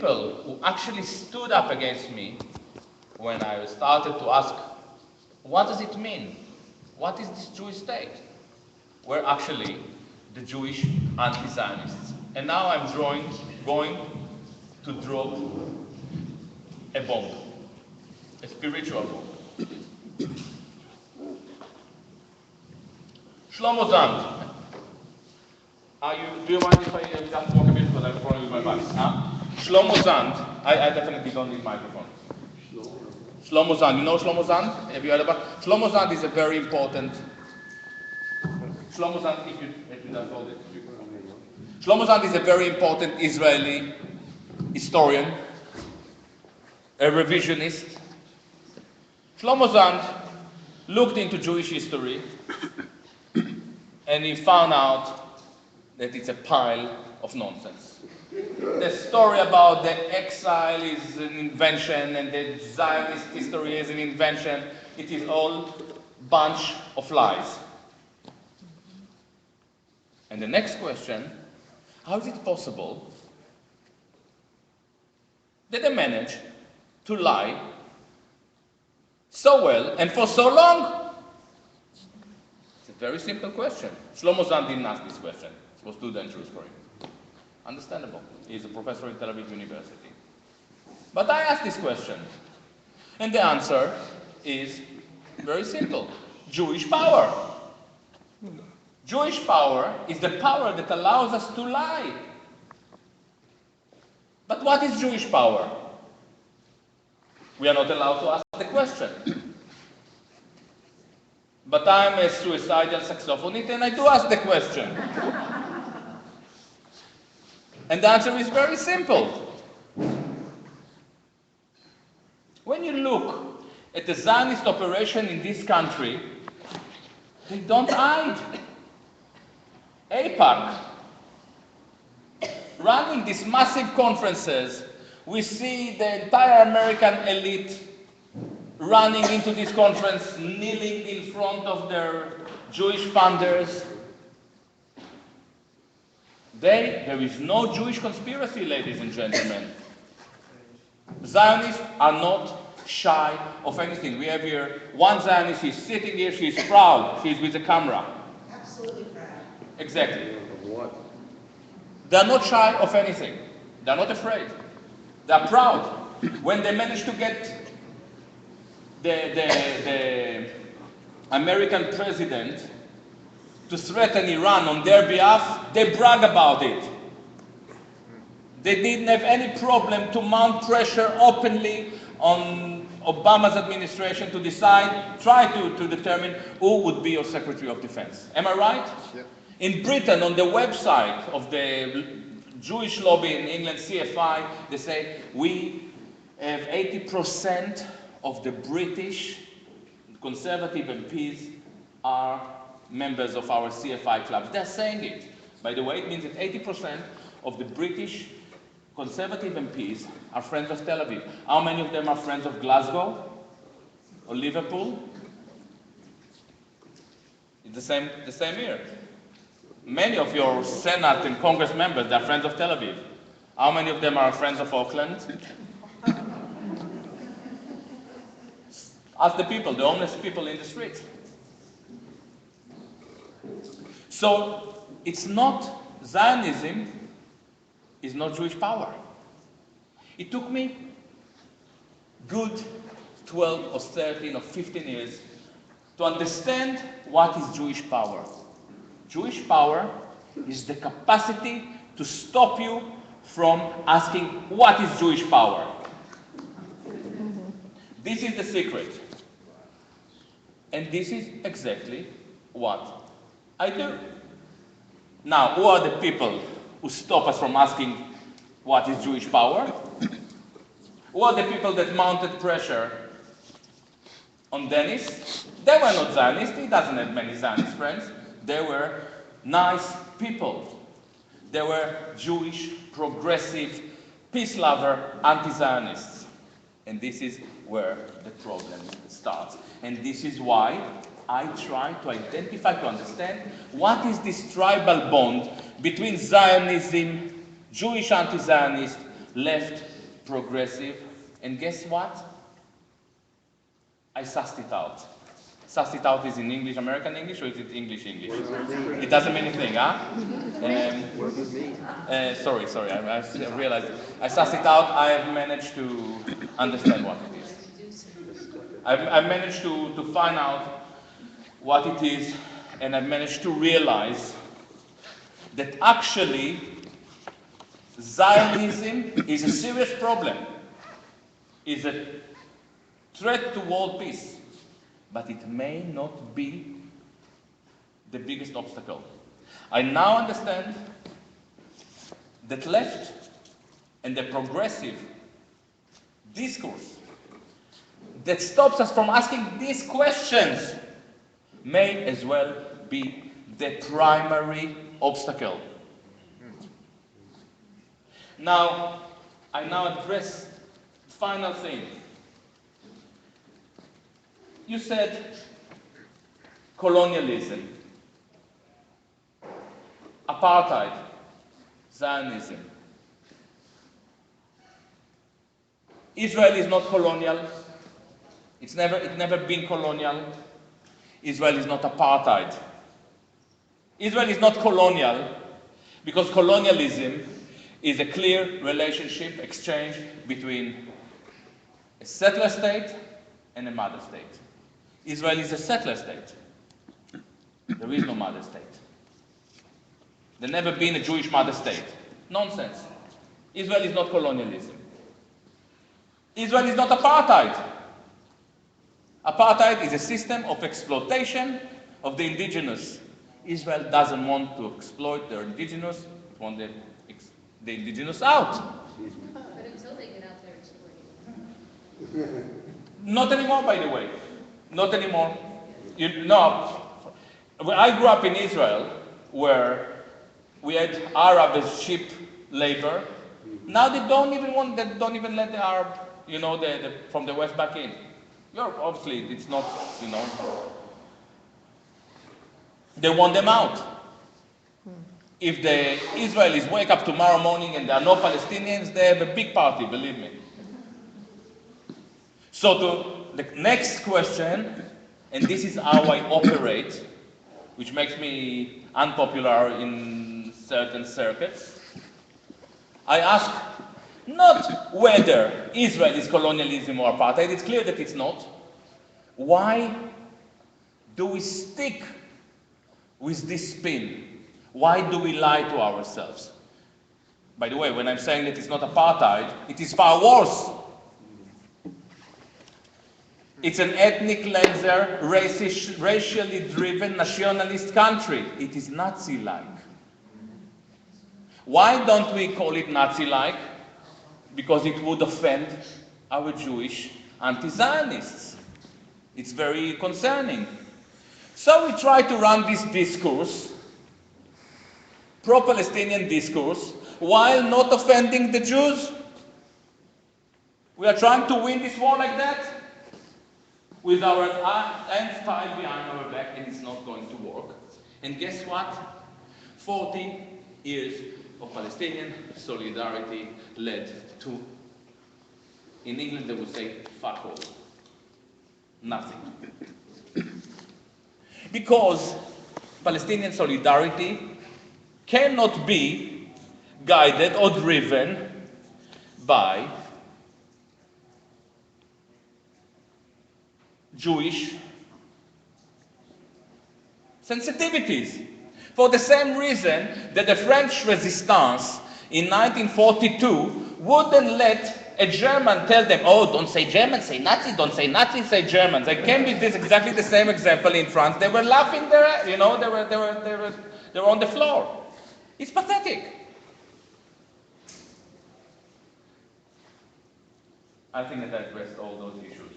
people who actually stood up against me when I started to ask, what does it mean? What is this Jewish state? Were actually the Jewish anti-Zionists. And now I'm going to drop a bomb, a spiritual bomb. Shlomo Zand. Do you mind if I just walk a bit because I'm following with my back? Huh? Shlomo Zand. I definitely don't need microphone. Shlomo Zand. You know Shlomo Zand? Have you heard about? Shlomo Zand is a very important. Shlomo Zand, if you just hold it. Shlomo Zand is a very important Israeli historian, a revisionist. Shlomo Zand looked into Jewish history and he found out that it's a pile of nonsense. The story about the exile is an invention and the Zionist history is an invention. It is all bunch of lies. And the next question, how is it possible that they manage to lie so well and for so long? It's a very simple question. Shlomo Zand didn't ask this question. It was too dangerous for him. Understandable. He's a professor at Tel Aviv University. But I asked this question, and the answer is very simple. Jewish power. Jewish power is the power that allows us to lie. But what is Jewish power? We are not allowed to ask the question. But I'm a suicidal saxophonist and I do ask the question. And the answer is very simple. When you look at the Zionist operation in this country, they don't hide. AIPAC, running these massive conferences, we see the entire American elite running into this conference, kneeling in front of their Jewish funders. There is no Jewish conspiracy, ladies and gentlemen. Zionists are not shy of anything. We have here one Zionist, she's sitting here, she's proud, she's with the camera. Absolutely proud. Exactly. They're not shy of anything. They're not afraid. They're proud. When they manage to get the American president to threaten Iran on their behalf, they brag about it. They didn't have any problem to mount pressure openly on Obama's administration to try to determine who would be your Secretary of Defense. Am I right? Yeah. In Britain, on the website of the Jewish lobby in England, CFI, they say we have 80% of the British conservative MPs are members of our CFI clubs. They're saying it. By the way, it means that 80% of the British conservative MPs are friends of Tel Aviv. How many of them are friends of Glasgow or Liverpool? It's the same here. Many of your Senate and Congress members, they're friends of Tel Aviv. How many of them are friends of Oakland? Ask the people, the homeless people in the streets. So it's not, Zionism is not Jewish power. It took me good 12 or 13 or 15 years to understand what is Jewish power. Jewish power is the capacity to stop you from asking, what is Jewish power? This is the secret. And this is exactly what I do. Now, who are the people who stop us from asking what is Jewish power? Who are the people that mounted pressure on Dennis? They were not Zionists. He doesn't have many Zionist friends. They were nice people. They were Jewish, progressive, peace lover, anti-Zionists. And this is where the problem starts. And this is why I try to identify, to understand what is this tribal bond between Zionism, Jewish anti-Zionist, left, progressive, and guess what? I sussed it out. Sussed it out is in English, American English, or is it English English? It doesn't mean anything, huh? Sorry, I realized. I sussed it out, I have managed to understand what it is. I've managed to find out what it is, and I've managed to realize that actually Zionism is a serious problem, is a threat to world peace, but it may not be the biggest obstacle. I now understand that left and the progressive discourse that stops us from asking these questions may as well be the primary obstacle. Now, I now address the final thing. You said colonialism, apartheid, Zionism. Israel is not colonial. It's never been colonial. Israel is not apartheid. Israel is not colonial because colonialism is a clear relationship, exchange between a settler state and a mother state. Israel is a settler state. There is no mother state. There's never been a Jewish mother state. Nonsense. Israel is not colonialism. Israel is not apartheid. Apartheid is a system of exploitation of the indigenous. Israel doesn't want to exploit their indigenous, it wants the indigenous out. But until they get out there exploiting. Not anymore, by the way. Not anymore. When I grew up in Israel, where we had Arab as cheap labor, now they don't even let the Arab, from the West back in. Obviously, it's not, they want them out. If the Israelis wake up tomorrow morning and there are no Palestinians, they have a big party, believe me. So to the next question, and this is how I operate, which makes me unpopular in certain circuits, I ask not whether Israel is colonialism or apartheid, it's clear that it's not. Why do we stick with this spin? Why do we lie to ourselves? By the way, when I'm saying that it's not apartheid, it is far worse. It's an ethnic cleanser, racially driven, nationalist country. It is Nazi-like. Why don't we call it Nazi-like? Because it would offend our Jewish anti-Zionists. It's very concerning. So we try to run this discourse, pro-Palestinian discourse, while not offending the Jews. We are trying to win this war like that, with our hands tied behind our back, and it's not going to work. And guess what? 40 years of Palestinian solidarity led to, in England they would say, fuck all. Nothing. Because Palestinian solidarity cannot be guided or driven by Jewish sensitivities. For the same reason that the French resistance in 1942 wouldn't let a German tell them, oh, don't say German, say Nazi, don't say Nazi, say Germans. I came with this exactly the same example in France. They were laughing there, they were on the floor. It's pathetic. I think that I addressed all those issues.